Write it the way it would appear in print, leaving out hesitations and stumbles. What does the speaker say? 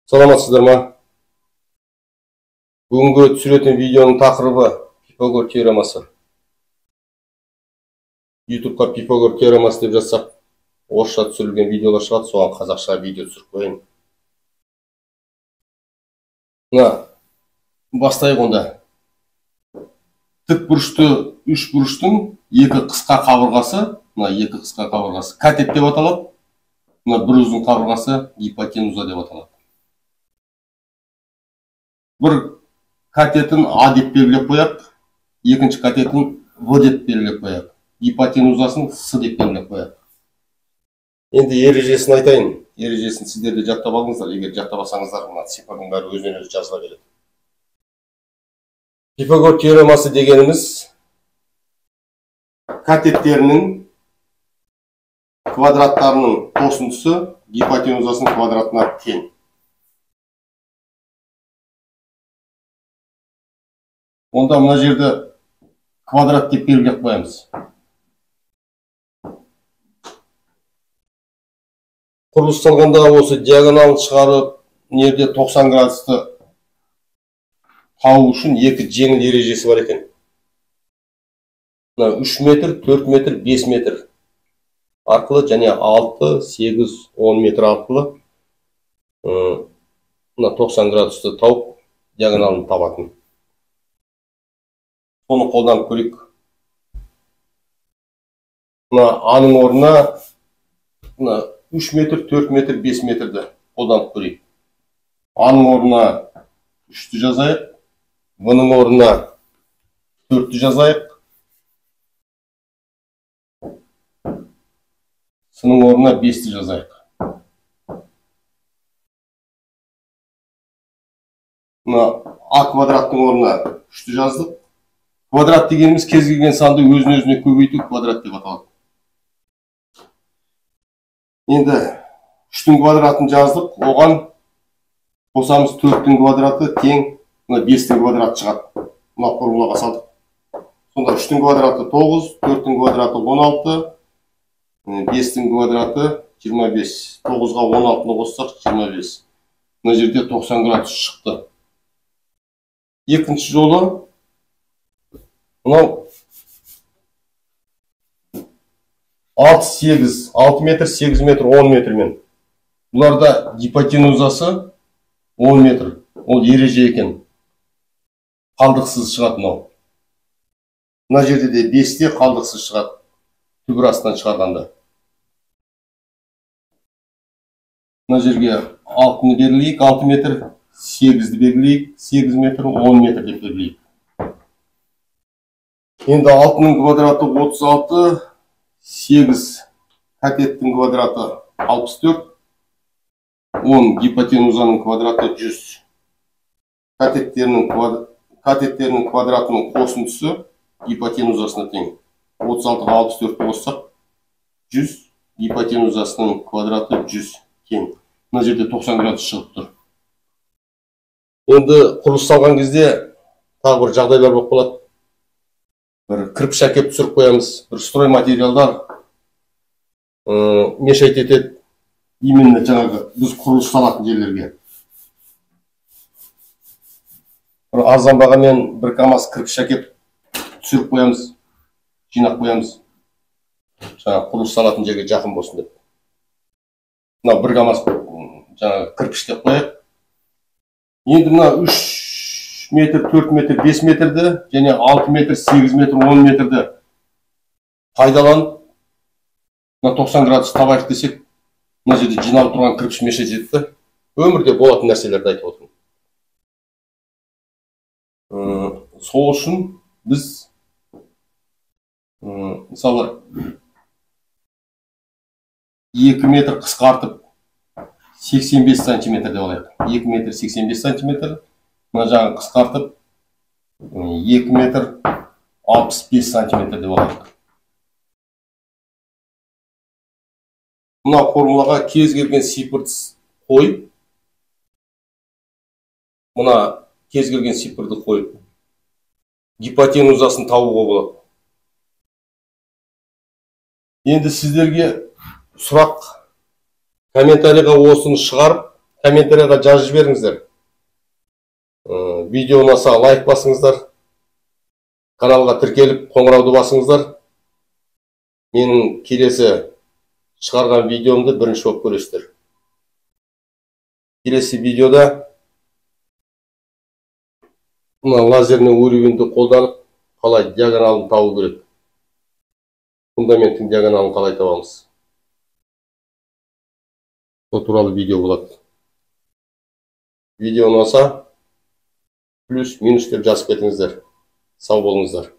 Саламатсыздар ма? Бүгінгі түсіретін видеоның тақырыбы Пифагор теоремасы. YouTube'қа Пифагор теоремасы деп жазсақ, орысша түсірілген видеолар шығады, соған қазақша видео түсіріп қояйын. Бастайық онда. Тік бұрышты үш бұрыштың екі қысқа қабырғасы катет деп аталады. Бір ұзын қабырғасы гипотенуза деп аталады. Бір катетін А деп белгілеп қояқ, екінші катетін В деп белгілеп қояқ, гипотенузасын С деп белгілеп қояқ. Енді ережесін айтайын. Ережесін сіздер де жаттап алыңыздар. Егер жаттап алсаңыздар, мына цифрдың бәрі өзінен өзі жазыла береді. Пифагор теоремасы дегеніміз катеттерінің квадраттарының қосындысы гипотенузасының квадратына тең. Онда мына жерді квадрат деп белгілеп қоямыз. Құрылыс салғанда осы диагоналын шығарып, нерде 90 градусты тауы үшін екі жеңіл ережесі бар екен. 3 метр, 4 метр, 5 метр арқылы және 6, 8, 10 метр арқылы 90 градусты тауып диагоналын табатын. Соны қолданып көрейік. Аның орнына 3 метр, 4 метр, 5 метрді қолданып көрейік. Аның орнына 3-ті жазайық. Бұның орнына 4-ті жазайық. Сының орнына 5-ті жазайық. А квадраттың орнына 3-ті жаздық. Квадрат дегеніміз кез келген санды өзіне көбейту квадрат деп аталады. Енді 3-тің квадратын жаздық, оған қосамыз 4-тің квадраты тең 5-тің квадраты шығады. Мына формулаға салдық. Сонда 3-тің квадраты 9, 4-тің квадраты 16, 5-тің квадраты 25. 9-ға 16-ны қоссақ 25. Мына жерде 90 градус шықты. Екінші жолы мынау 6 метр, 8 метр, 10 метрмен. Бұларда гипотенузасы 10 метр. Ол ереже екен. Қалдықсыз шығады мынау. Мына жерде де 5-те қалдықсыз шығады. Түбір астынан шығарғанда. Мына жерге 6-ны белгілейік, 6 метр, 8-ді белгілейік, 8 метр, 10 метр деп белгілейік. Енді 6-ның квадраты 36, 8 катеттің квадраты 64, 10 гипотенузаның квадраты 100. Катеттерінің квадратының қосындысы гипотенузасына тең. 36-ға 64 қоссақ 100, гипотенузасының квадраты 100 тең. Мына жерде 90 градус шығып тұр. Енді құрылыс салған кезде тағы бір жағдайлар болып қалады. Бір кірпіш әкеп түсіріп қоямыз, бір строй материалдар мешайт етеді, именно жаңағы біз құрылыс салатын жерлерге. Арзан бағамен бір КАМАЗ кірпіш әкеп түсіріп қоямыз, жинақ қоямыз. Жаңағы құрылыс салатын жерге жақын болсын деп. Мына бір КАМАЗ жаңағы кірпіш деп қояйық. Енді мына 3 метр, 4 метр, 5 метрді және 6 метр, 8 метр, 10 метрді пайдаланып, 90 градус табайық десек, мына жерде жиналып тұрған кірпіш мешайт етті. Өмірде болатын нәрселерді айтып отырмын. Сол үшін біз мысалы 2 метр қысқартып 85 сантиметр деп алайық. 2 метр 85 сантиметр. Мына жағын қысқартып 2 метр 65 сантиметр деп алайық. Мына формулаға кез келген сипырды қойып, гипотенузасын табуға болады. Енді сіздерге сұрақ комментарийға осыны шығарып, комментарийға жазып жіберіңіздер. Видео ұнаса лайк басыңыздар. Каналға тіркеліп қоңырауды басыңыздар. Менің келесі шығарған видеомды бірінші болып көресіздер. Келесі видеода лазерный уровеньді қолданып қалай диагоналын табу керек. Фундаменттің диагоналын қалай табамыз. Сол туралы видео болады. Видео ұнаса плюс минус деп жазып кетіңіздер. Сау болыңыздар.